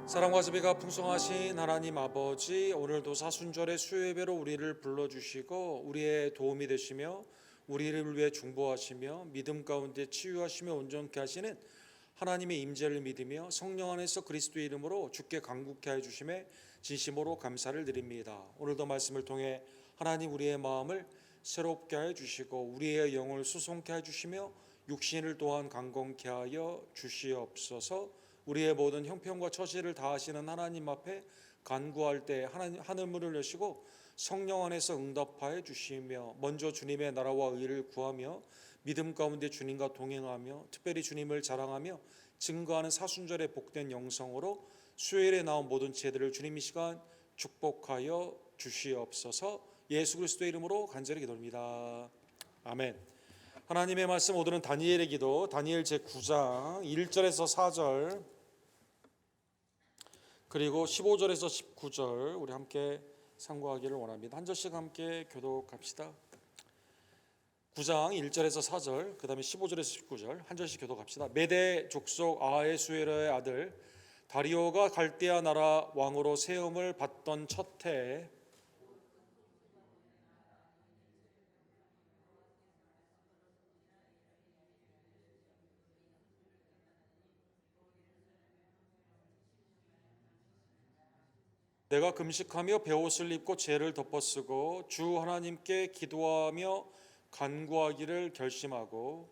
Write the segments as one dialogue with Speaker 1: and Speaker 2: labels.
Speaker 1: 사랑과 자비가 풍성하신 하나님 아버지, 오늘도 사순절의 수요예배로 우리를 불러주시고 우리의 도움이 되시며 우리를 위해 중보하시며 믿음 가운데 치유하시며 온전케 하시는 하나님의 임재를 믿으며 성령 안에서 그리스도의 이름으로 주께 간구케 하여 주심에 진심으로 감사를 드립니다. 오늘도 말씀을 통해 하나님 우리의 마음을 새롭게 하여 주시고 우리의 영을 수송케 하여 주시며 육신을 또한 강건케 하여 주시옵소서. 우리의 모든 형편과 처지를 다하시는 하나님 앞에 간구할 때 하늘문을 여시고 성령 안에서 응답하여 주시며 먼저 주님의 나라와 의를 구하며 믿음 가운데 주님과 동행하며 특별히 주님을 자랑하며 증거하는 사순절의 복된 영성으로 수요일에 나온 모든 제들을 주님 이 시간 축복하여 주시옵소서. 예수 그리스도의 이름으로 간절히 기도합니다. 아멘. 하나님의 말씀, 오늘은 다니엘의 기도, 다니엘 제9장 1절에서 4절 그리고 15절에서 19절 우리 함께 상고하기를 원합니다. 한 절씩 함께 교독합시다. 9장 1절에서 4절, 그 다음에 15절에서 19절 한 절씩 교독합시다. 메대 족속 아하수에로의 아들 다리오가 갈대아 나라 왕으로 세움을 받던 첫 해에 내가 금식하며 베옷을 입고 죄를 덮어쓰고 주 하나님께 기도하며 간구하기를 결심하고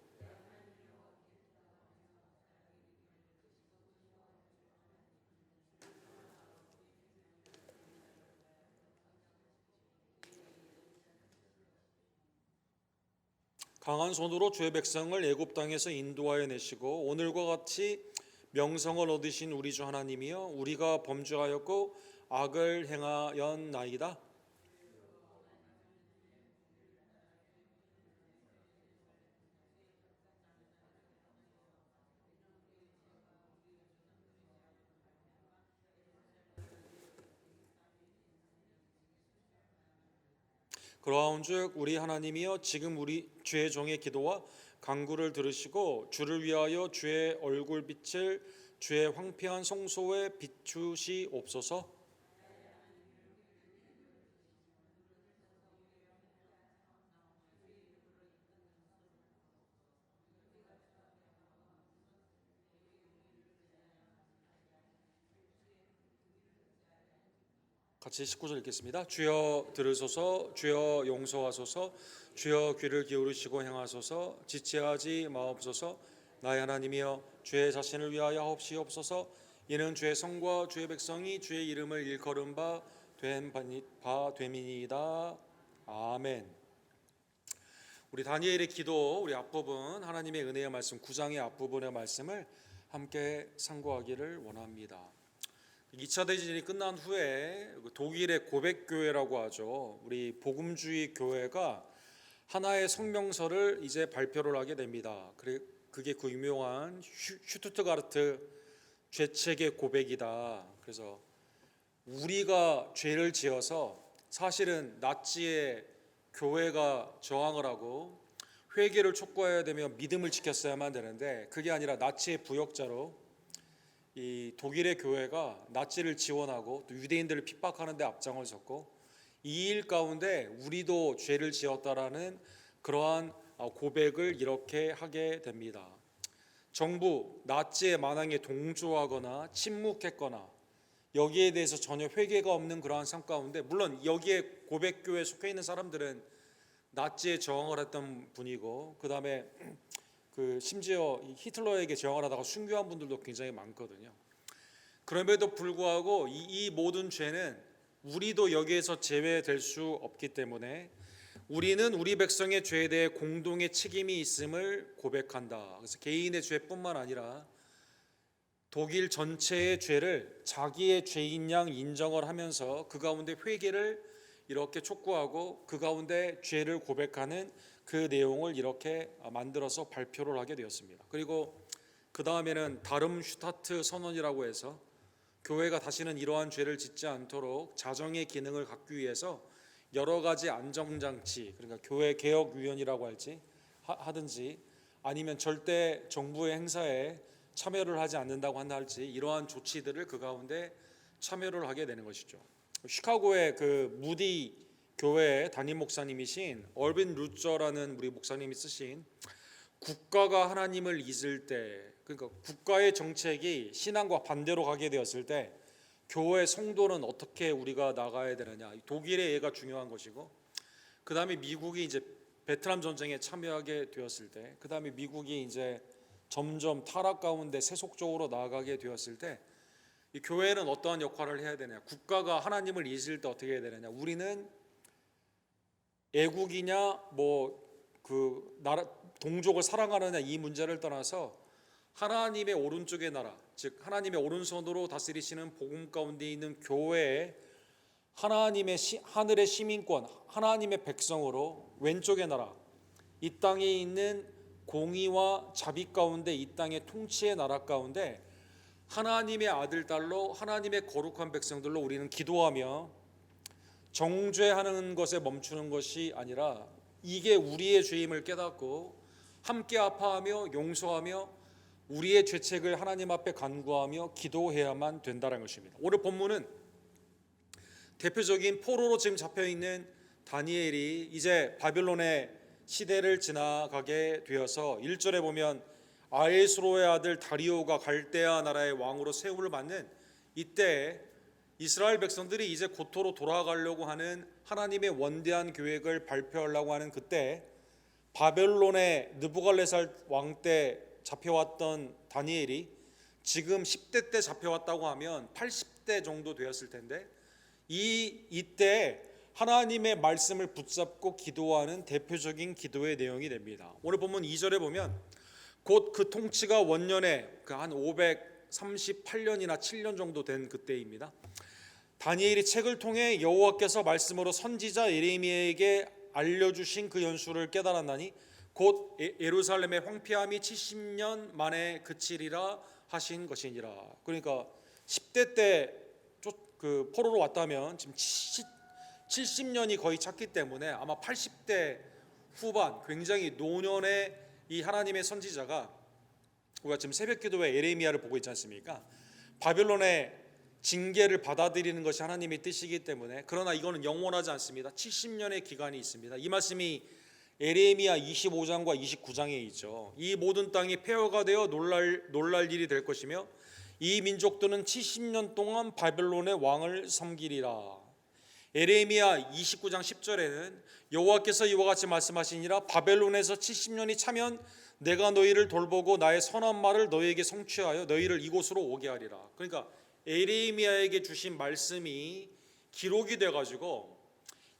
Speaker 1: 강한 손으로 주의 백성을 애굽 땅에서 인도하여 내시고 오늘과 같이 명성을 얻으신 우리 주 하나님이여, 우리가 범죄하였고 악을 행하였나이다. 그러한즉 우리 하나님이여, 지금 우리 주의 종의 기도와 간구를 들으시고 주를 위하여 주의 얼굴빛을 주의 황폐한 성소에 비추시옵소서. 같이 19절 읽겠습니다. 주여 들으소서, 주여 용서하소서, 주여 귀를 기울이시고 행하소서, 지체하지 마옵소서. 나의 하나님이여, 주의 자신을 위하여 하옵시옵소서. 이는 주의 성과 주의 백성이 주의 이름을 일컬은 바 됨이니이다. 아멘. 우리 다니엘의 기도, 우리 앞부분 하나님의 은혜의 말씀 9장의 앞부분의 말씀을 함께 상고하기를 원합니다. 2차 대전이 끝난 후에 독일의 고백교회라고 하죠. 우리 복음주의 교회가 하나의 성명서를 이제 발표를 하게 됩니다. 그게 그 유명한 슈투트가르트 죄책의 고백이다. 그래서 우리가 죄를 지어서 사실은 나치의 교회가 저항을 하고 회개를 촉구해야 되며 믿음을 지켰어야만 되는데, 그게 아니라 나치의 부역자로 이 독일의 교회가 나치를 지원하고 또 유대인들을 핍박하는 데 앞장을 섰고, 이 일 가운데 우리도 죄를 지었다라는 그러한 고백을 이렇게 하게 됩니다. 정부 나치의 만행에 동조하거나 침묵했거나 여기에 대해서 전혀 회개가 없는 그러한 삶 가운데, 물론 여기에 고백교회에 속해 있는 사람들은 나치에 저항을 했던 분이고, 그 다음에 심지어 히틀러에게 저항을 하다가 순교한 분들도 굉장히 많거든요. 그럼에도 불구하고 이 모든 죄는 우리도 여기에서 제외될 수 없기 때문에 우리는 우리 백성의 죄에 대해 공동의 책임이 있음을 고백한다. 그래서 개인의 죄뿐만 아니라 독일 전체의 죄를 자기의 죄인 양 인정을 하면서 그 가운데 회개를 이렇게 촉구하고 그 가운데 죄를 고백하는 그 내용을 이렇게 만들어서 발표를 하게 되었습니다. 그리고 그 다음에는 다름슈타트 선언이라고 해서 교회가 다시는 이러한 죄를 짓지 않도록 자정의 기능을 갖기 위해서 여러 가지 안정장치, 그러니까 교회 개혁위원이라고 할지 하든지 아니면 절대 정부의 행사에 참여를 하지 않는다고 한다 할지 이러한 조치들을 그 가운데 참여를 하게 되는 것이죠. 시카고의 그 무디 교회 담임 목사님이신 얼빈 루저라는 우리 목사님이 쓰신 국가가 하나님을 잊을 때, 그러니까 국가의 정책이 신앙과 반대로 가게 되었을 때 교회 성도는 어떻게 우리가 나가야 되느냐, 독일의 예가 중요한 것이고, 그 다음에 미국이 이제 베트남 전쟁에 참여하게 되었을 때, 그 다음에 미국이 이제 점점 타락 가운데 세속적으로 나아가게 되었을 때 이 교회는 어떠한 역할을 해야 되느냐, 국가가 하나님을 잊을 때 어떻게 해야 되느냐, 우리는 애국이냐 뭐 그 나라 동족을 사랑하느냐 이 문제를 떠나서 하나님의 오른쪽의 나라, 즉 하나님의 오른손으로 다스리시는 복음 가운데 있는 교회에 하나님의 하늘의 시민권, 하나님의 백성으로 왼쪽의 나라, 이 땅에 있는 공의와 자비 가운데 이 땅의 통치의 나라 가운데 하나님의 아들 딸로 하나님의 거룩한 백성들로 우리는 기도하며 정죄하는 것에 멈추는 것이 아니라 이게 우리의 죄임을 깨닫고 함께 아파하며 용서하며 우리의 죄책을 하나님 앞에 간구하며 기도해야만 된다는 것입니다. 오늘 본문은 대표적인 포로로 지금 잡혀있는 다니엘이 이제 바빌론의 시대를 지나가게 되어서 1절에 보면 아에스로의 아들 다리오가 갈대아 나라의 왕으로 세움을 받는 이때 이스라엘 백성들이 이제 고토로 돌아가려고 하는 하나님의 원대한 계획을 발표하려고 하는 그때 바벨론의 느부갈네살 왕 때 잡혀왔던 다니엘이 지금 10대 때 잡혀왔다고 하면 80대 정도 되었을 텐데 이때 하나님의 말씀을 붙잡고 기도하는 대표적인 기도의 내용이 됩니다. 오늘 본문 2절에 보면 곧 그 통치가 원년에 한 538년이나 7년 정도 된 그때입니다. 다니엘이 책을 통해 여호와께서 말씀으로 선지자 예레미야에게 알려주신 그 연수를 깨달았나니 곧 예루살렘의 황폐함이 70년 만에 그치리라 하신 것이니라. 그러니까 10대 때 그 포로로 왔다면 지금 70년이 거의 찼기 때문에 아마 80대 후반 굉장히 노년의 이 하나님의 선지자가, 우리가 지금 새벽기도회 예레미야를 보고 있지 않습니까? 바벨론의 징계를 받아들이는 것이 하나님의 뜻이기 때문에, 그러나 이거는 영원하지 않습니다. 70년의 기간이 있습니다. 이 말씀이 예레미야 25장과 29장에 있죠. 이 모든 땅이 폐허가 되어 놀랄 일이 될 것이며 이 민족들은 70년 동안 바벨론의 왕을 섬기리라. 예레미야 29장 10절에는 여호와께서 이와 같이 말씀하시니라 바벨론에서 70년이 차면 내가 너희를 돌보고 나의 선한 말을 너희에게 성취하여 너희를 이곳으로 오게 하리라. 그러니까 예레미야에게 주신 말씀이 기록이 돼가지고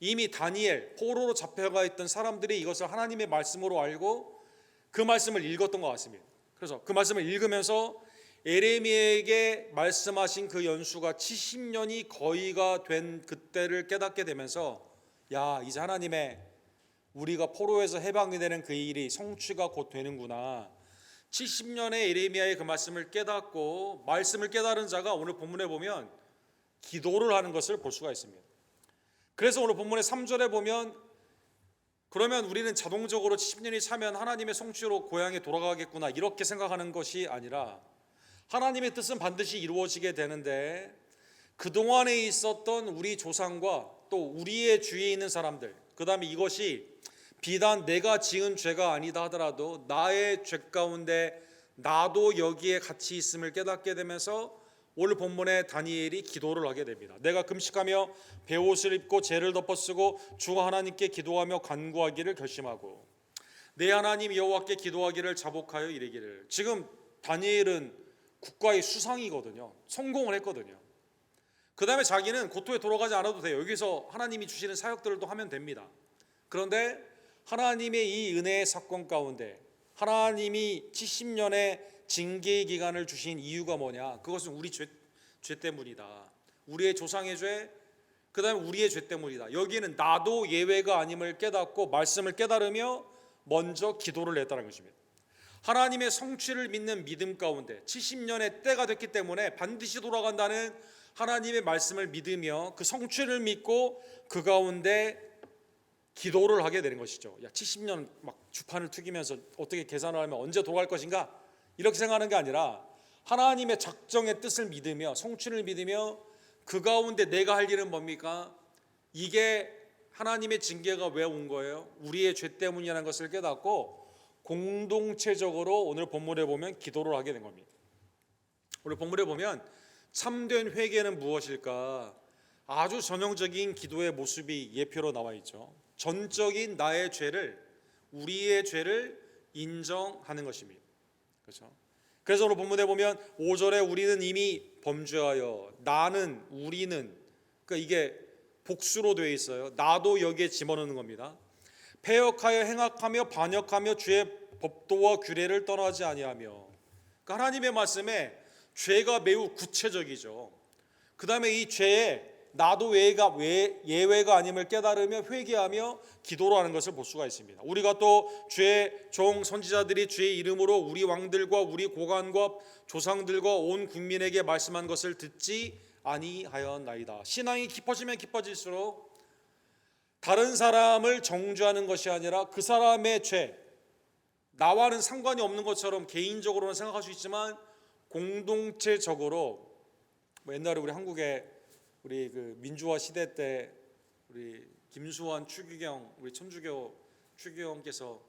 Speaker 1: 이미 다니엘 포로로 잡혀가 있던 사람들이 이것을 하나님의 말씀으로 알고 그 말씀을 읽었던 것 같습니다. 그래서 그 말씀을 읽으면서 예레미야에게 말씀하신 그 연수가 70년이 거의가 된 그때를 깨닫게 되면서 야, 이제 하나님의 우리가 포로에서 해방이 되는 그 일이 성취가 곧 되는구나. 70년의 예레미야의 그 말씀을 깨닫고 말씀을 깨달은 자가 오늘 본문에 보면 기도를 하는 것을 볼 수가 있습니다. 그래서 오늘 본문의 3절에 보면 그러면 우리는 자동적으로 70년이 차면 하나님의 성취로 고향에 돌아가겠구나 이렇게 생각하는 것이 아니라 하나님의 뜻은 반드시 이루어지게 되는데 그동안에 있었던 우리 조상과 또 우리의 주위에 있는 사람들, 그 다음에 이것이 비단 내가 지은 죄가 아니다 하더라도 나의 죄 가운데 나도 여기에 같이 있음을 깨닫게 되면서 오늘 본문에 다니엘이 기도를 하게 됩니다. 내가 금식하며 베옷을 입고 죄를 덮어쓰고 주 하나님께 기도하며 간구하기를 결심하고 내 하나님 여호와께 기도하기를 자복하여 이르기를. 지금 다니엘은 국가의 수상이거든요. 성공을 했거든요. 그 다음에 자기는 고토에 돌아가지 않아도 돼요. 여기서 하나님이 주시는 사역들을 또 하면 됩니다. 그런데 하나님의 이 은혜의 사건 가운데 하나님이 70년의 징계의 기간을 주신 이유가 뭐냐? 그것은 우리 죄 때문이다. 우리의 조상의 죄, 그 다음에 우리의 죄 때문이다. 여기에는 나도 예외가 아님을 깨닫고 말씀을 깨달으며 먼저 기도를 했다는 것입니다. 하나님의 성취를 믿는 믿음 가운데 70년의 때가 됐기 때문에 반드시 돌아간다는 하나님의 말씀을 믿으며 그 성취를 믿고 그 가운데 기도를 하게 되는 것이죠. 야, 70년 막 주판을 투기면서 어떻게 계산을 하면 언제 돌아갈 것인가? 이렇게 생각하는 게 아니라 하나님의 작정의 뜻을 믿으며 성취를 믿으며 그 가운데 내가 할 일은 뭡니까? 이게 하나님의 징계가 왜 온 거예요? 우리의 죄 때문이라는 것을 깨닫고 공동체적으로 오늘 본문에 보면 기도를 하게 된 겁니다. 오늘 본문에 보면 참된 회개는 무엇일까? 아주 전형적인 기도의 모습이 예표로 나와 있죠. 전적인 나의 죄를, 우리의 죄를 인정하는 것입니다. 그렇죠? 그래서 오늘 본문에 보면 5절에 우리는 이미 범죄하여, 나는, 우리는, 그러니까 이게 복수로 되어 있어요. 나도 여기에 집어넣는 겁니다. 패역하여 행악하며 반역하며 주의 법도와 규례를 떠나지 아니하며. 그러니까 하나님의 말씀에 죄가 매우 구체적이죠. 그 다음에 이 죄에 나도 예외가 아님을 깨달으며 회개하며 기도로 하는 것을 볼 수가 있습니다. 우리가 또 주의 종 선지자들이 주의 이름으로 우리 왕들과 우리 고관과 조상들과 온 국민에게 말씀한 것을 듣지 아니하였나이다. 신앙이 깊어지면 깊어질수록 다른 사람을 정죄하는 것이 아니라 그 사람의 죄, 나와는 상관이 없는 것처럼 개인적으로는 생각할 수 있지만 공동체적으로, 옛날에 우리 한국에 우리 그 민주화 시대 때 우리 김수환 추기경, 우리 천주교 추기경께서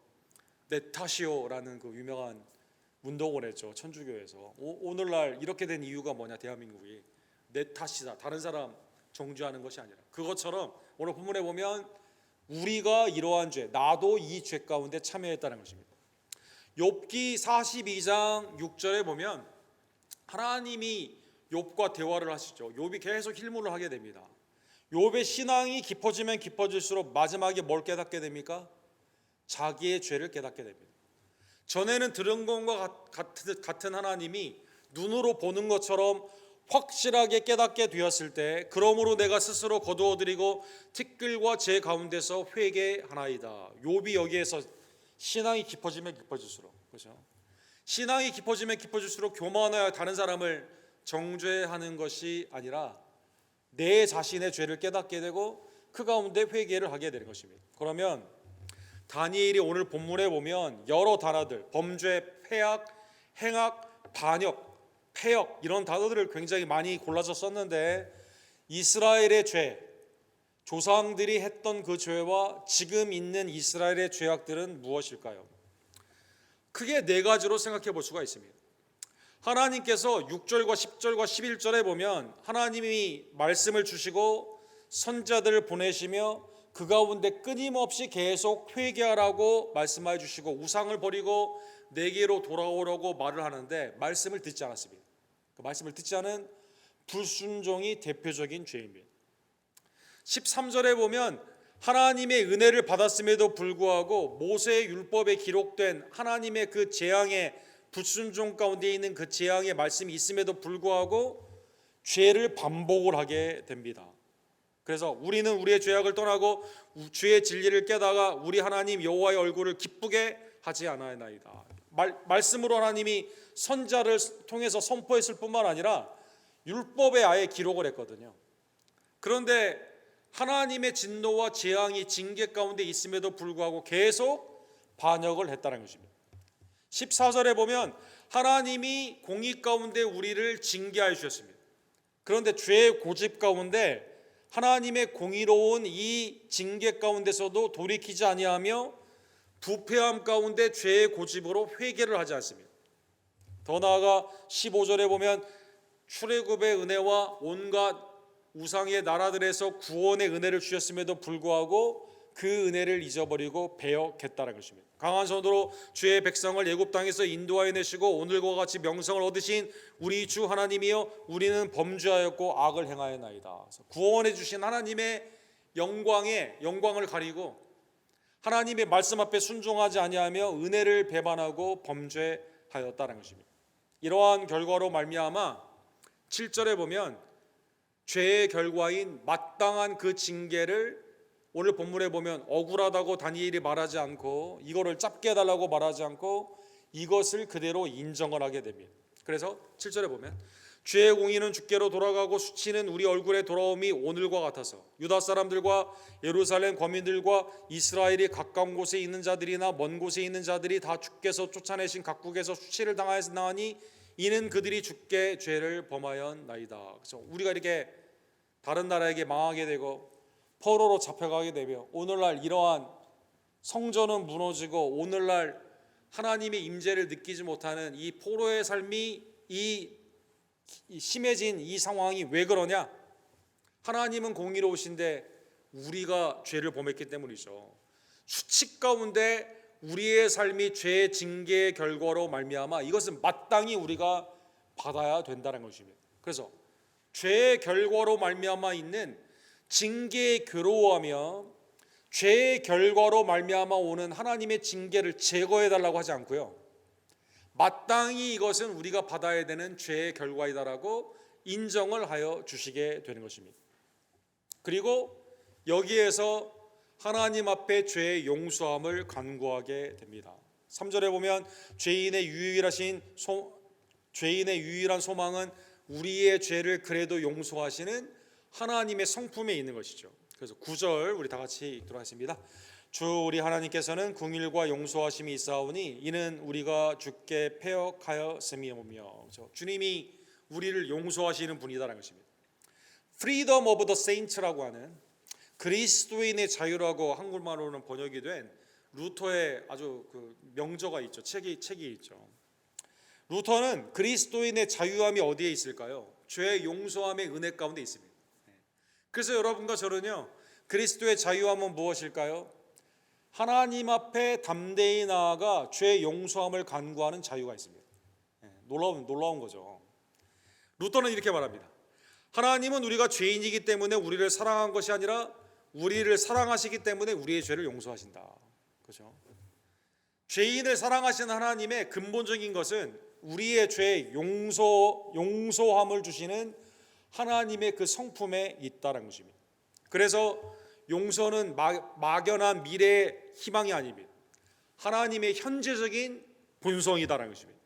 Speaker 1: 내 탓이요라는 그 유명한 운동을 했죠. 천주교에서. 오늘날 이렇게 된 이유가 뭐냐? 대한민국이 내 탓이다, 다른 사람 정죄하는 것이 아니라. 그것처럼 오늘 본문에 보면 우리가 이러한 죄, 나도 이 죄 가운데 참여했다는 것입니다. 욥기 42장 6절에 보면 하나님이 욥과 대화를 하시죠. 욥이 계속 힐문을 하게 됩니다. 욥의 신앙이 깊어지면 깊어질수록 마지막에 뭘 깨닫게 됩니까? 자기의 죄를 깨닫게 됩니다. 전에는 들은 것과 같은 하나님이 눈으로 보는 것처럼 확실하게 깨닫게 되었을 때, 그러므로 내가 스스로 거두어드리고 티끌과 제 가운데서 회개하나이다. 욥이 여기에서 신앙이 깊어지면 깊어질수록, 그렇죠? 신앙이 깊어지면 깊어질수록 교만하여 다른 사람을 정죄하는 것이 아니라 내 자신의 죄를 깨닫게 되고 그 가운데 회개를 하게 되는 것입니다. 그러면 다니엘이 오늘 본문에 보면 여러 단어들, 범죄, 패악, 행악, 반역, 패역, 이런 단어들을 굉장히 많이 골라서 썼는데 이스라엘의 죄, 조상들이 했던 그 죄와 지금 있는 이스라엘의 죄악들은 무엇일까요? 크게 네 가지로 생각해 볼 수가 있습니다. 하나님께서 6절과 10절과 11절에 보면 하나님이 말씀을 주시고 선자들을 보내시며 그 가운데 끊임없이 계속 회개하라고 말씀해 주시고 우상을 버리고 내게로 돌아오라고 말을 하는데 말씀을 듣지 않았습니다. 그 말씀을 듣지 않은 불순종이 대표적인 죄입니다. 13절에 보면 하나님의 은혜를 받았음에도 불구하고 모세의 율법에 기록된 하나님의 그 재앙의 불순종 가운데 있는 그 재앙의 말씀이 있음에도 불구하고 죄를 반복을 하게 됩니다. 그래서 우리는 우리의 죄악을 떠나고 주의 진리를 깨다가 우리 하나님 여호와의 얼굴을 기쁘게 하지 않아야나이다. 말씀으로 하나님이 선자를 통해서 선포했을 뿐만 아니라 율법에 아예 기록을 했거든요. 그런데 하나님의 진노와 재앙이 징계 가운데 있음에도 불구하고 계속 반역을 했다는 것입니다. 14절에 보면 하나님이 공의 가운데 우리를 징계하여 주셨습니다. 그런데 죄의 고집 가운데 하나님의 공의로운 이 징계 가운데서도 돌이키지 아니하며 부패함 가운데 죄의 고집으로 회개를 하지 않습니다. 더 나아가 15절에 보면 출애굽의 은혜와 온갖 우상의 나라들에서 구원의 은혜를 주셨음에도 불구하고 그 은혜를 잊어버리고 배역했다는 것입니다. 강한 손으로 주의 백성을 애굽 땅에서 인도하여 내시고 오늘과 같이 명성을 얻으신 우리 주 하나님이여 우리는 범죄하였고 악을 행하였나이다. 구원해 주신 하나님의 영광을 가리고 하나님의 말씀 앞에 순종하지 아니하며 은혜를 배반하고 범죄하였다는 것입니다. 이러한 결과로 말미암아 7절에 보면 죄의 결과인 마땅한 그 징계를 오늘 본문에 보면 억울하다고 다니엘이 말하지 않고 이거를 짧게 해달라고 말하지 않고 이것을 그대로 인정을 하게 됩니다. 그래서 7절에 보면 주의 공의는 주께로 돌아가고 수치는 우리 얼굴에 돌아옴이 오늘과 같아서 유다 사람들과 예루살렘 거민들과 이스라엘이 가까운 곳에 있는 자들이나 먼 곳에 있는 자들이 다 주께서 쫓아내신 각국에서 수치를 당하였나니 이는 그들이 주께 죄를 범하였나이다. 그래서 우리가 이렇게 다른 나라에게 망하게 되고 포로로 잡혀가게 되며 오늘날 이러한 성전은 무너지고 오늘날 하나님의 임재를 느끼지 못하는 이 포로의 삶이 이 심해진 이 상황이 왜 그러냐? 하나님은 공의로우신데 우리가 죄를 범했기 때문이죠. 수치 가운데 우리의 삶이 죄의 징계의 결과로 말미암아 이것은 마땅히 우리가 받아야 된다는 것입니다. 그래서 죄의 결과로 말미암아 있는 징계에 괴로워하며 죄의 결과로 말미암아 오는 하나님의 징계를 제거해 달라고 하지 않고요, 마땅히 이것은 우리가 받아야 되는 죄의 결과이다라고 인정을 하여 주시게 되는 것입니다. 그리고 여기에서 하나님 앞에 죄의 용서함을 간구하게 됩니다. 3절에 보면 죄인의 유일한 소망은 우리의 죄를 그래도 용서하시는 하나님의 성품에 있는 것이죠. 그래서 9절 우리 다 같이 읽도록 하겠습니다. 주 우리 하나님께서는 긍휼과 용서하심이 있사오니 이는 우리가 주께 패역하였음이오며, 주님이 우리를 용서하시는 분이다라는 것입니다. Freedom of the Saints라고 하는 그리스도인의 자유라고 한국말로는 번역이 된 루터의 아주 그 명저가 있죠. 책이 있죠. 루터는 그리스도인의 자유함이 어디에 있을까요? 죄의 용서함의 은혜 가운데 있습니다. 그래서 여러분과 저는요, 그리스도의 자유함은 무엇일까요? 하나님 앞에 담대히 나아가 죄의 용서함을 간구하는 자유가 있습니다. 놀라운 거죠. 루터는 이렇게 말합니다. 하나님은 우리가 죄인이기 때문에 우리를 사랑한 것이 아니라 우리를 사랑하시기 때문에 우리의 죄를 용서하신다. 그렇죠? 죄인을 사랑하시는 하나님의 근본적인 것은 우리의 죄의 용서함을 주시는 하나님의 그 성품에 있다는 것입니다. 그래서 용서는 막연한 미래의 희망이 아닙니다. 하나님의 현재적인 본성이다라는 것입니다.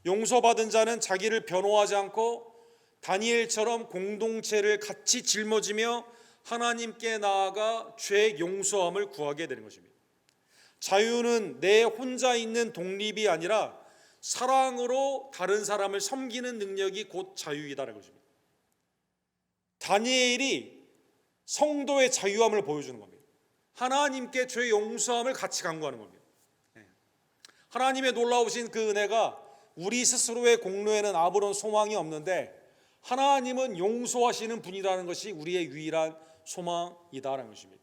Speaker 1: 용서받은 자는 자기를 변호하지 않고 다니엘처럼 공동체를 같이 짊어지며 하나님께 나아가 죄 용서함을 구하게 되는 것입니다. 자유는 내 혼자 있는 독립이 아니라 사랑으로 다른 사람을 섬기는 능력이 곧 자유이다라는 것입니다. 다니엘이 성도의 자유함을 보여주는 겁니다. 하나님께 죄 용서함을 같이 간구하는 겁니다. 하나님의 놀라우신 그 은혜가 우리 스스로의 공로에는 아무런 소망이 없는데 하나님은 용서하시는 분이라는 것이 우리의 유일한 소망이다라는 것입니다.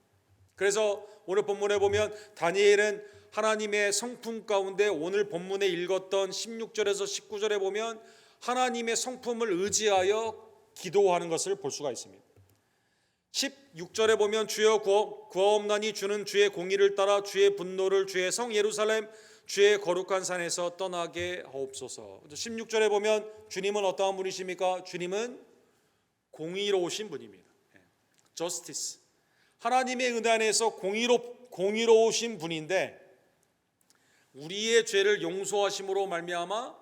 Speaker 1: 그래서 오늘 본문에 보면 다니엘은 하나님의 성품 가운데 오늘 본문에 읽었던 16절에서 19절에 보면 하나님의 성품을 의지하여 기도하는 것을 볼 수가 있습니다. 16절에 보면 주여 구하옵나니 주는 주의 공의를 따라 주의 분노를 주의 성 예루살렘 주의 거룩한 산에서 떠나게 하옵소서. 16절에 보면 주님은 어떠한 분이십니까? 주님은 공의로우신 분입니다. Justice. 하나님의 은혜 안에서 공의로우신 분인데 우리의 죄를 용서하심으로 말미암아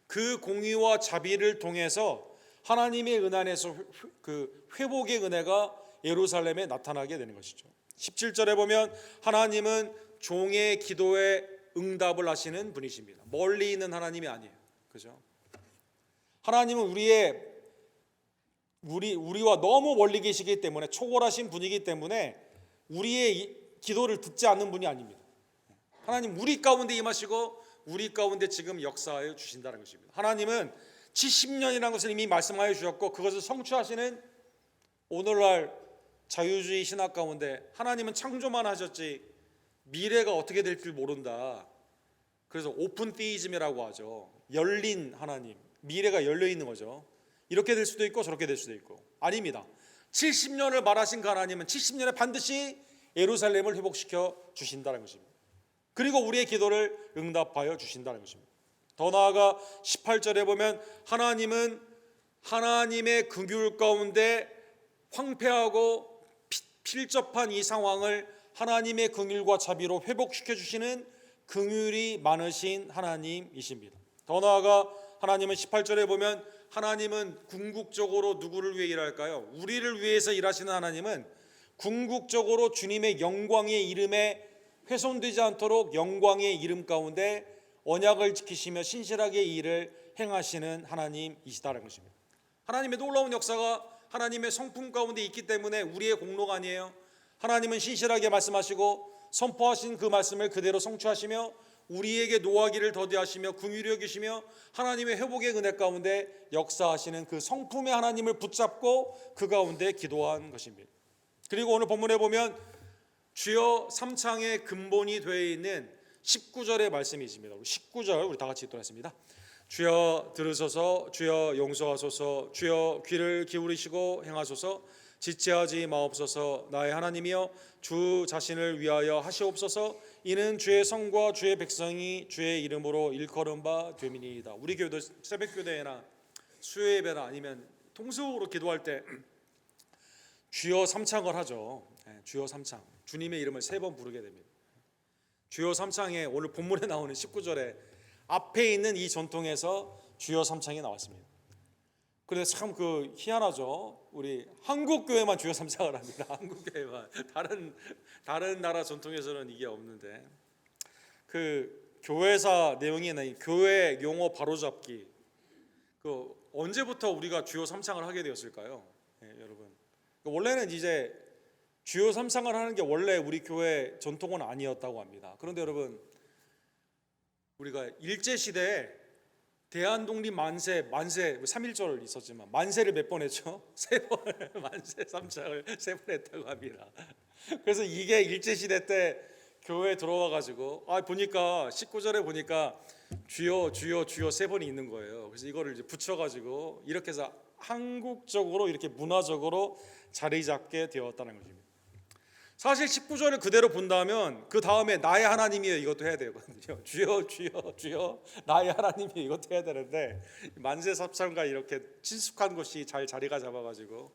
Speaker 1: 그 공의와 자비를 통해서 하나님의 은혜 안에서 그 회복의 은혜가 예루살렘에 나타나게 되는 것이죠. 17절에 보면 하나님은 종의 기도에 응답을 하시는 분이십니다. 멀리 있는 하나님이 아니에요. 그죠? 하나님은 우리와 너무 멀리 계시기 때문에 초월하신 분이기 때문에 우리의 기도를 듣지 않는 분이 아닙니다. 하나님 우리 가운데 임하시고 우리 가운데 지금 역사하여 주신다는 것입니다. 하나님은 70년이라는 것을 이미 말씀하여 주셨고 그것을 성취하시는 오늘날 자유주의 신학 가운데 하나님은 창조만 하셨지 미래가 어떻게 될지 모른다. 그래서 오픈 테이즘이라고 하죠. 열린 하나님, 미래가 열려 있는 거죠. 이렇게 될 수도 있고 저렇게 될 수도 있고. 아닙니다. 70년을 말하신 그 하나님은 70년에 반드시 예루살렘을 회복시켜 주신다는 것입니다. 그리고 우리의 기도를 응답하여 주신다는 것입니다. 더 나아가 18절에 보면 하나님은 하나님의 긍휼 가운데 황폐하고 필접한 이 상황을 하나님의 긍휼과 자비로 회복시켜 주시는 긍휼이 많으신 하나님이십니다. 더 나아가 하나님은 18절에 보면 하나님은 궁극적으로 누구를 위해 일할까요? 우리를 위해서 일하시는 하나님은 궁극적으로 주님의 영광의 이름에 훼손되지 않도록 영광의 이름 가운데 언약을 지키시며 신실하게 이 일을 행하시는 하나님이시다라는 것입니다. 하나님의 놀라운 역사가 하나님의 성품 가운데 있기 때문에 우리의 공로가 아니에요. 하나님은 신실하게 말씀하시고 선포하신 그 말씀을 그대로 성취하시며 우리에게 노하기를 더디하시며 긍휼히 여기시며 하나님의 회복의 은혜 가운데 역사하시는 그 성품의 하나님을 붙잡고 그 가운데 기도한 것입니다. 그리고 오늘 본문에 보면 주여 삼창의 근본이 되어 있는 19절의 말씀이 있습니다. 19절 우리 다 같이 읽도록 주여 들으소서, 주여 용서하소서, 주여 귀를 기울이시고 행하소서, 지체하지 마옵소서. 나의 하나님이여 주 자신을 위하여 하시옵소서. 이는 주의 성과 주의 백성이 주의 이름으로 일컬은 바 됨이니이다. 우리 교회도 새벽교대나 수요예배나 아니면 통속으로 기도할 때 주여 삼창을 하죠. 주여 삼창, 주님의 이름을 3번 부르게 됩니다. 주여 삼창에 오늘 본문에 나오는 19절에 앞에 있는 이 전통에서 주여 삼창이 나왔습니다. 그런데 참 그 희한하죠. 우리 한국 교회만 주여 삼창을 합니다. 한국 교회만. 다른 나라 전통에서는 이게 없는데, 그 교회사 내용이나 교회 용어 바로잡기, 그 언제부터 우리가 주여 삼창을 하게 되었을까요? 여러분, 원래는 이제 주요 삼창을 하는 게 원래 우리 교회 전통은 아니었다고 합니다. 그런데 여러분, 우리가 일제시대에 대한독립 만세 3.1절 있었지만 만세를 몇 번 했죠? 3번 만세 삼창을 3번 했다고 합니다. 그래서 이게 일제시대 때 교회에 들어와 가지고 보니까 19절에 보니까 주여 주여 주여 3번이 있는 거예요. 그래서 이거를 이제 붙여 가지고 이렇게 해서 한국적으로 이렇게 문화적으로 자리 잡게 되었다는 것입니다. 사실 19절을 그대로 본다면 그 다음에 나의 하나님이여 이것도 해야 되거든요. 주여 주여 주여 나의 하나님이여 이것도 해야 되는데 만세 삼창과 이렇게 친숙한 것이 잘 자리가 잡아가지고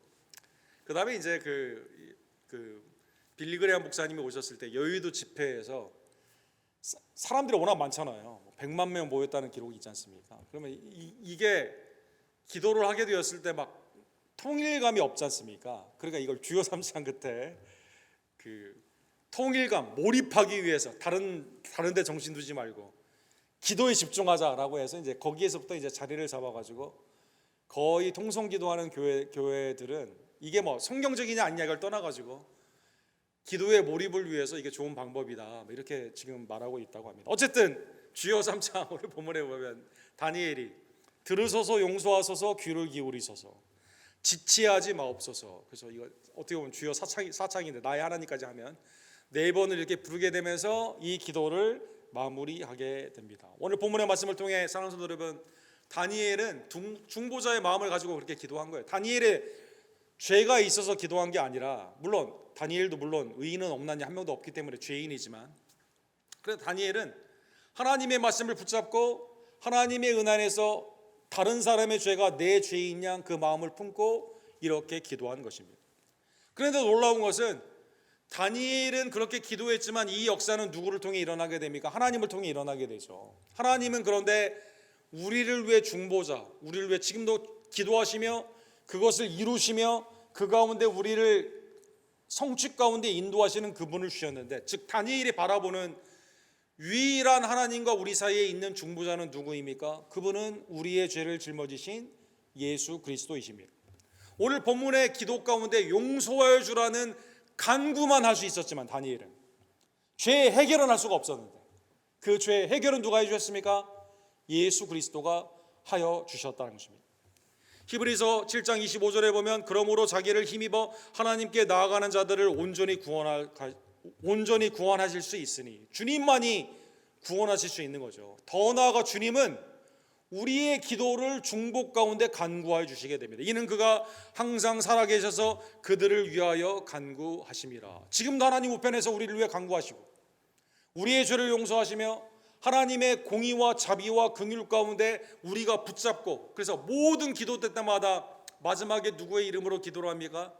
Speaker 1: 그 다음에 이제 그 빌리그레암 목사님이 오셨을 때 여의도 집회에서 사람들이 워낙 많잖아요. 100만 명 모였다는 기록이 있지 않습니까? 그러면 이게 기도를 하게 되었을 때 막 통일감이 없지 않습니까? 그러니까 이걸 주여 삼창 그때 그 통일감, 몰입하기 위해서 다른 데 정신 두지 말고 기도에 집중하자라고 해서 이제 거기에서부터 이제 자리를 잡아가지고 거의 통성기도하는 교회들은 이게 뭐 성경적이냐 아니냐 이걸 떠나가지고 기도에 몰입을 위해서 이게 좋은 방법이다 이렇게 지금 말하고 있다고 합니다. 어쨌든 주여 삼창 오늘 본문에 보면 다니엘이 들으소서 용서하소서 귀를 기울이소서 지체하지 마옵소서. 그래서 이거 어떻게 보면 주여 사창인데 나의 하나님까지 하면 4번을 이렇게 부르게 되면서 이 기도를 마무리하게 됩니다. 오늘 본문의 말씀을 통해 사랑하는 성도 여러분, 다니엘은 중보자의 마음을 가지고 그렇게 기도한 거예요. 다니엘의 죄가 있어서 기도한 게 아니라, 물론 다니엘도 물론 의인은 없나니 한 명도 없기 때문에 죄인이지만, 그래서 다니엘은 하나님의 말씀을 붙잡고 하나님의 은혜 안에서 다른 사람의 죄가 내 죄인 양 그 마음을 품고 이렇게 기도한 것입니다. 그런데 놀라운 것은 다니엘은 그렇게 기도했지만 이 역사는 누구를 통해 일어나게 됩니까? 하나님을 통해 일어나게 되죠. 하나님은 그런데 우리를 위해 중보자, 우리를 위해 지금도 기도하시며 그것을 이루시며 그 가운데 우리를 성취 가운데 인도하시는 그분을 주셨는데, 즉 다니엘이 바라보는 유일한 하나님과 우리 사이에 있는 중보자는 누구입니까? 그분은 우리의 죄를 짊어지신 예수 그리스도이십니다. 오늘 본문의 기도 가운데 용서하여 주라는 간구만 할 수 있었지만 다니엘은 죄 해결은 할 수가 없었는데 그 죄 해결은 누가 해주셨습니까? 예수 그리스도가 하여 주셨다는 것입니다. 히브리서 7장 25절에 보면 그러므로 자기를 힘입어 하나님께 나아가는 자들을 온전히 구원하실 수 있으니, 주님만이 구원하실 수 있는 거죠. 더 나아가 주님은 우리의 기도를 중복 가운데 간구하여 주시게 됩니다. 이는 그가 항상 살아계셔서 그들을 위하여 간구하심이라. 지금도 하나님 우편에서 우리를 위해 간구하시고 우리의 죄를 용서하시며 하나님의 공의와 자비와 긍휼 가운데 우리가 붙잡고, 그래서 모든 기도 때마다 마지막에 누구의 이름으로 기도를 합니까?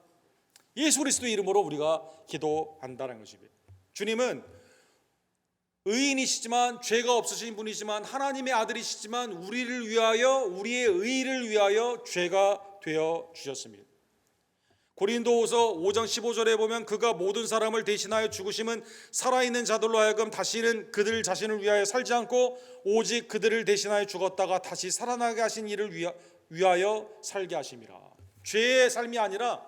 Speaker 1: 예수 그리스도의 이름으로 우리가 기도한다는 것입니다. 주님은 의인이시지만 죄가 없으신 분이지만 하나님의 아들이시지만 우리를 위하여 우리의 의를 위하여 죄가 되어 주셨습니다. 고린도후서 5장 15절에 보면 그가 모든 사람을 대신하여 죽으심은 살아있는 자들로 하여금 다시는 그들 자신을 위하여 살지 않고 오직 그들을 대신하여 죽었다가 다시 살아나게 하신 이를 위하여 살게 하심이라. 죄의 삶이 아니라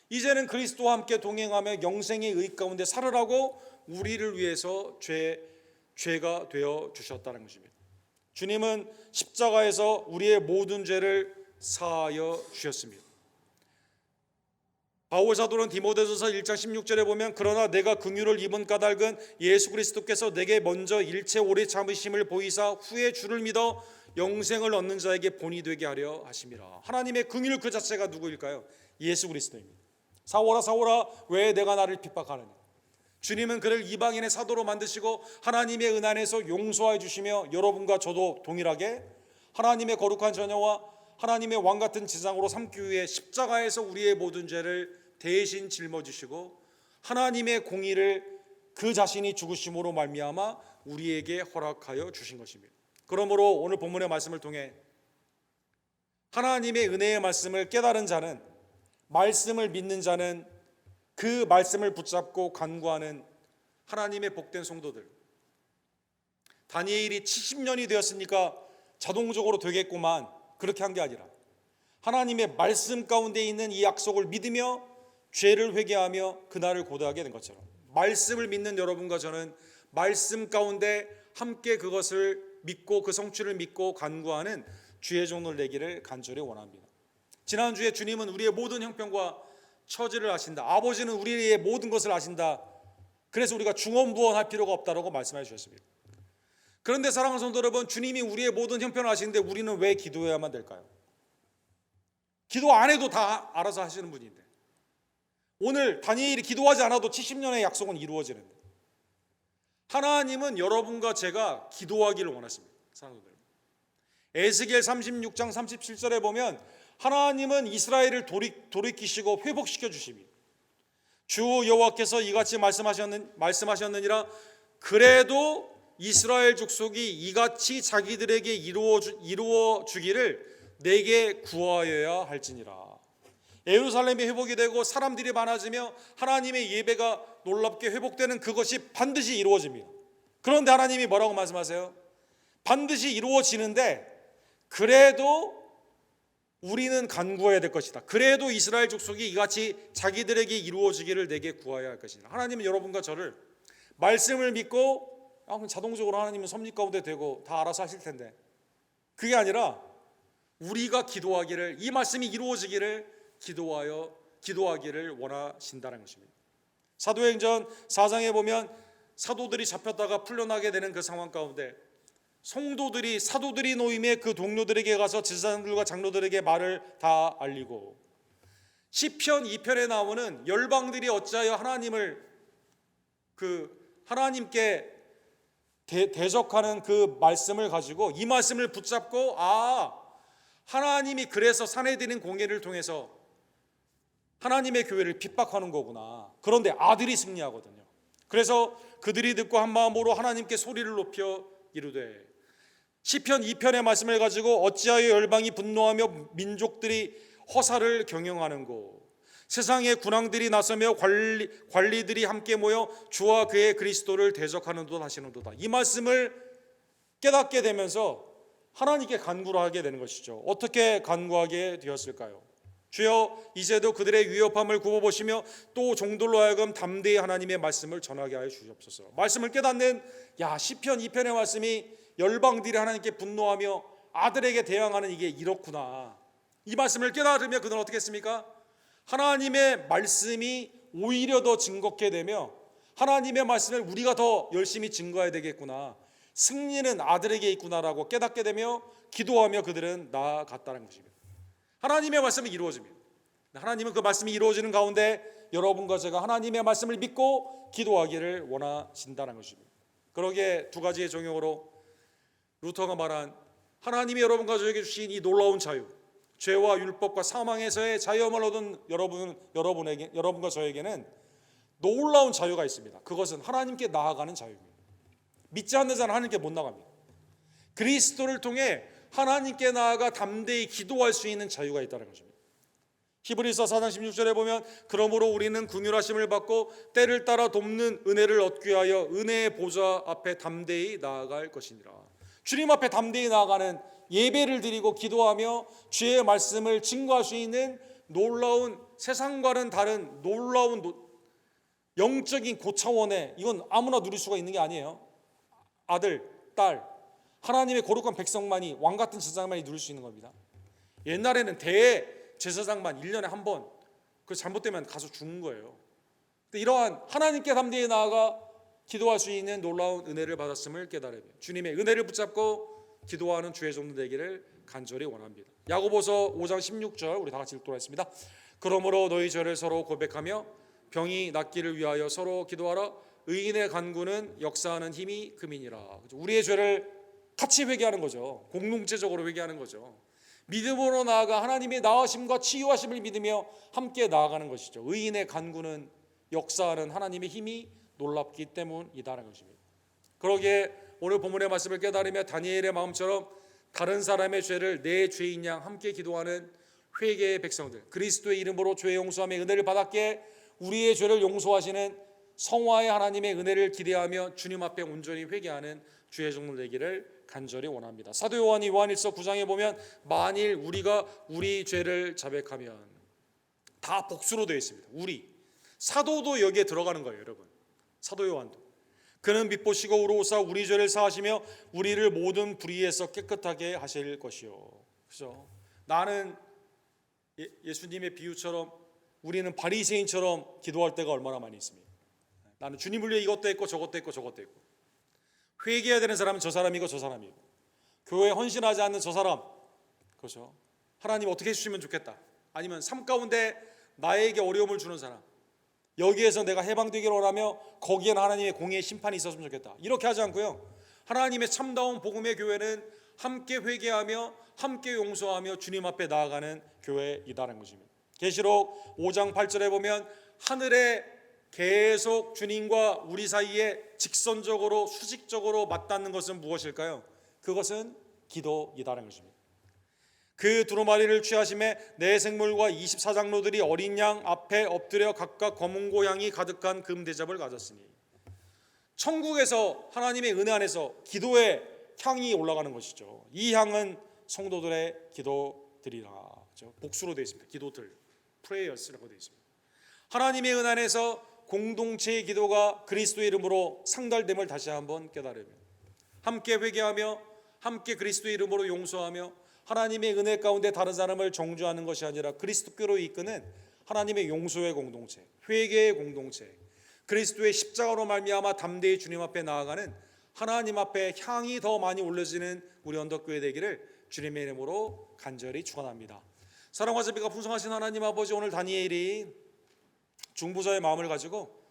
Speaker 1: 이제는 그리스도와 함께 동행하며 영생의 의 가운데 살으라고 우리를 위해서 죄가 되어 주셨다는 것입니다. 주님은 십자가에서 우리의 모든 죄를 사하여 주셨습니다. 바울 사도는 디모데전서 1장 16절에 보면 그러나 내가 긍휼을 입은 까닭은 예수 그리스도께서 내게 먼저 일체 오래 참으심을 보이사 후에 주를 믿어 영생을 얻는 자에게 본이 되게 하려 하심이라. 하나님의 긍휼 그 자체가 누구일까요? 예수 그리스도입니다. 사울아 사울아 왜 내가 나를 핍박하느냐. 주님은 그를 이방인의 사도로 만드시고 하나님의 은 안에서 용서해 주시며 여러분과 저도 동일하게 하나님의 거룩한 자녀와 하나님의 왕 같은 제사장으로 삼기 위해 십자가에서 우리의 모든 죄를 대신 짊어지시고 하나님의 공의를 그 자신이 죽으심으로 말미암아 우리에게 허락하여 주신 것입니다. 그러므로 오늘 본문의 말씀을 통해 하나님의 은혜의 말씀을 깨달은 자는, 말씀을 믿는 자는, 그 말씀을 붙잡고 간구하는 하나님의 복된 성도들, 다니엘이 70년이 되었으니까 자동적으로 되겠구만, 그렇게 한 게 아니라 하나님의 말씀 가운데 있는 이 약속을 믿으며 죄를 회개하며 그날을 고대하게 된 것처럼 말씀을 믿는 여러분과 저는 말씀 가운데 함께 그것을 믿고 그 성취를 믿고 간구하는 주의 종들 되기를 간절히 원합니다. 지난주에 주님은 우리의 모든 형편과 처지를 아신다. 아버지는 우리의 모든 것을 아신다. 그래서 우리가 중언부언할 필요가 없다고 말씀해 주셨습니다. 그런데 사랑하는 성도 여러분, 주님이 우리의 모든 형편을 아시는데 우리는 왜 기도해야만 될까요? 기도 안 해도 다 알아서 하시는 분인데, 오늘 다니엘이 기도하지 않아도 70년의 약속은 이루어지는데, 하나님은 여러분과 제가 기도하기를 원하십니다. 사랑하는 성도 여러분, 에스겔 36장 37절에 보면 하나님은 이스라엘을 돌이키시고 회복시켜 주십니다. 주 여호와께서 이같이 말씀하셨느니라. 그래도 이스라엘 족속이 이같이 자기들에게 이루어 주기를 내게 구하여야 할지니라. 예루살렘이 회복이 되고 사람들이 많아지며 하나님의 예배가 놀랍게 회복되는 그것이 반드시 이루어집니다. 그런데 하나님이 뭐라고 말씀하세요? 반드시 이루어지는데 그래도 우리는 간구해야 될 것이다. 그래도 이스라엘 족속이 이같이 자기들에게 이루어지기를 내게 구하여야 할 것이다. 하나님은 여러분과 저를 말씀을 믿고 그럼 자동적으로 하나님은 섭리 가운데 되고 다 알아서 하실 텐데, 그게 아니라 우리가 기도하기를, 이 말씀이 이루어지기를 기도하기를 원하신다는 것입니다. 사도행전 4장에 보면 사도들이 잡혔다가 풀려나게 되는 그 상황 가운데 사도들이 노임에 그 동료들에게 가서 제사장들과 장로들에게 말을 다 알리고, 시편 2편에 나오는 열방들이 어찌하여 하나님께 대적하는 그 말씀을 가지고 이 말씀을 붙잡고 하나님이 그래서 산헤드린 공회를 통해서 하나님의 교회를 핍박하는 거구나. 그런데 아들이 승리하거든요. 그래서 그들이 듣고 한 마음으로 하나님께 소리를 높여 이르되, 시편 2편의 말씀을 가지고 어찌하여 열방이 분노하며 민족들이 허사를 경영하는고, 세상의 군왕들이 나서며 관리들이 함께 모여 주와 그의 그리스도를 대적하는도다 하시는도다. 이 말씀을 깨닫게 되면서 하나님께 간구를 하게 되는 것이죠. 어떻게 간구하게 되었을까요? 주여 이제도 그들의 위협함을 굽어보시며 또 종들로 하여금 담대히 하나님의 말씀을 전하게 하여 주시옵소서. 말씀을 깨닫는 시편 2편의 말씀이 열방들이 하나님께 분노하며 아들에게 대항하는 이게 이렇구나. 이 말씀을 깨달으며 그들은 어떻게 했습니까? 하나님의 말씀이 오히려 더 증거케 되며 하나님의 말씀을 우리가 더 열심히 증거해야 되겠구나, 승리는 아들에게 있구나라고 깨닫게 되며 기도하며 그들은 나아갔다는 것입니다. 하나님의 말씀이 이루어집니다. 하나님은 그 말씀이 이루어지는 가운데 여러분과 제가 하나님의 말씀을 믿고 기도하기를 원하신다는 것입니다. 그러기에 두 가지의 정형으로 루터가 말한 하나님이 여러분과 저에게 주신 이 놀라운 자유, 죄와 율법과 사망에서의 자유함을 얻은 여러분과 저에게는 놀라운 자유가 있습니다. 그것은 하나님께 나아가는 자유입니다. 믿지 않는 자는 하나님께 못 나갑니다. 그리스도를 통해 하나님께 나아가 담대히 기도할 수 있는 자유가 있다는 것입니다. 히브리서 4장 16절에 보면 그러므로 우리는 긍휼하심을 받고 때를 따라 돕는 은혜를 얻기 위하여 은혜의 보좌 앞에 담대히 나아갈 것이니라. 주님 앞에 담대히 나아가는 예배를 드리고 기도하며 주의 말씀을 증거할 수 있는 놀라운, 세상과는 다른 놀라운 영적인 고차원의, 이건 아무나 누릴 수가 있는 게 아니에요. 아들, 딸, 하나님의 거룩한 백성만이, 왕같은 제사장만이 누릴 수 있는 겁니다. 옛날에는 대제사장만 1년에 한 번, 그 잘못되면 가서 죽는 거예요. 근데 이러한 하나님께 담대히 나아가 기도할 수 있는 놀라운 은혜를 받았음을 깨달으며 주님의 은혜를 붙잡고 기도하는 주의 종들 되기를 간절히 원합니다. 야고보서 5장 16절 우리 다 같이 읽도록 하겠습니다. 그러므로 너희 죄를 서로 고백하며 병이 낫기를 위하여 서로 기도하라. 의인의 간구는 역사하는 힘이 금이니라. 우리의 죄를 같이 회개하는 거죠. 공동체적으로 회개하는 거죠. 믿음으로 나아가 하나님의 나으심과 치유하심을 믿으며 함께 나아가는 것이죠. 의인의 간구는 역사하는 하나님의 힘이 놀랍기 때문이다라는 것입니다. 그러기에 오늘 본문의 말씀을 깨달으며 다니엘의 마음처럼 다른 사람의 죄를 내 죄인 양 함께 기도하는 회개의 백성들, 그리스도의 이름으로 죄 용서함의 은혜를 받았기에 우리의 죄를 용서하시는 성화의 하나님의 은혜를 기대하며 주님 앞에 온전히 회개하는 주의 종들 되기를 간절히 원합니다. 사도 요한이 요한일서 9장에 보면 만일 우리가 우리 죄를 자백하면, 다 복수로 되어 있습니다. 우리 사도도 여기에 들어가는 거예요, 여러분. 사도 요한도 그는 빛 보시고 우러오사 우리 죄를 사하시며 우리를 모든 불의에서 깨끗하게 하실 것이요. 그죠? 나는 예수님의 비유처럼 우리는 바리새인처럼 기도할 때가 얼마나 많이 있습니까? 나는 주님을 위해 이것도 했고 저것도 했고 저것도 했고. 회개해야 되는 사람은 저 사람이고 저 사람이고, 교회에 헌신하지 않는 저 사람, 그렇죠? 하나님 어떻게 해주시면 좋겠다. 아니면 삶 가운데 나에게 어려움을 주는 사람, 여기에서 내가 해방되기를 원하며 거기에는 하나님의 공의의 심판이 있었으면 좋겠다. 이렇게 하지 않고요, 하나님의 참다운 복음의 교회는 함께 회개하며 함께 용서하며 주님 앞에 나아가는 교회이다라는 것입니다. 계시록 5장 8절에 보면 하늘에 계속 주님과 우리 사이에 직선적으로 수직적으로 맞닿는 것은 무엇일까요? 그것은 기도이다라는 것입니다. 그 두루마리를 취하심에 내 생물과 24장로들이 어린 양 앞에 엎드려 각각 검은고 향이 가득한 금대접을 가졌으니, 천국에서 하나님의 은혜 안에서 기도의 향이 올라가는 것이죠. 이 향은 성도들의 기도들이라, 그렇죠? 복수로 되어 있습니다. 기도들, prayers라고 되어 있습니다. 하나님의 은혜 안에서 공동체의 기도가 그리스도의 이름으로 상달됨을 다시 한번 깨달으며 함께 회개하며 함께 그리스도의 이름으로 용서하며 하나님의 은혜 가운데 다른 사람을 정죄하는 것이 아니라 그리스도께로 이끄는 하나님의 용서의 공동체, 회개의 공동체, 그리스도의 십자가로 말미암아 담대히 주님 앞에 나아가는 하나님 앞에 향이 더 많이 올려지는 우리 언덕교회 되기를 주님의 이름으로 간절히 축원합니다. 사랑과 자비가 풍성하신 하나님 아버지, 오늘 다니엘이 중보자의 마음을 가지고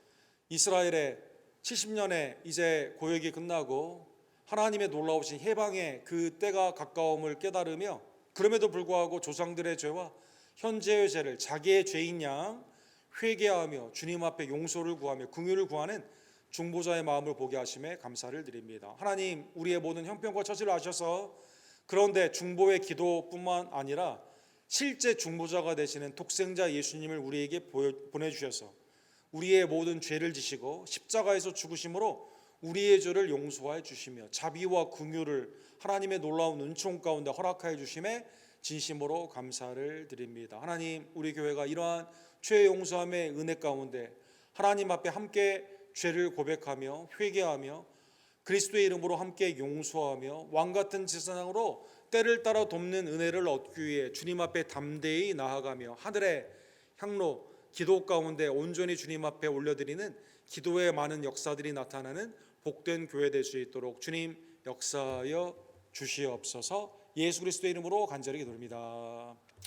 Speaker 1: 이스라엘의 70년의 이제 고역이 끝나고 하나님의 놀라우신 해방의 그 때가 가까움을 깨달으며, 그럼에도 불구하고 조상들의 죄와 현재의 죄를 자기의 죄인 양 회개하며 주님 앞에 용서를 구하며 긍휼을 구하는 중보자의 마음을 보게 하심에 감사를 드립니다. 하나님, 우리의 모든 형편과 처지를 아셔서 그런데 중보의 기도뿐만 아니라 실제 중보자가 되시는 독생자 예수님을 우리에게 보내주셔서 우리의 모든 죄를 지시고 십자가에서 죽으심으로 우리의 죄를 용서해 주시며 자비와 긍휼을 하나님의 놀라운 은총 가운데 허락하여 주심에 진심으로 감사를 드립니다. 하나님, 우리 교회가 이러한 죄 용서함의 은혜 가운데 하나님 앞에 함께 죄를 고백하며 회개하며 그리스도의 이름으로 함께 용서하며 왕같은 제사장으로 때를 따라 돕는 은혜를 얻기 위해 주님 앞에 담대히 나아가며 하늘의 향로 기도 가운데 온전히 주님 앞에 올려드리는 기도의 많은 역사들이 나타나는 복된 교회 될 수 있도록 주님 역사하여 주시옵소서. 예수 그리스도의 이름으로 간절히 기도합니다.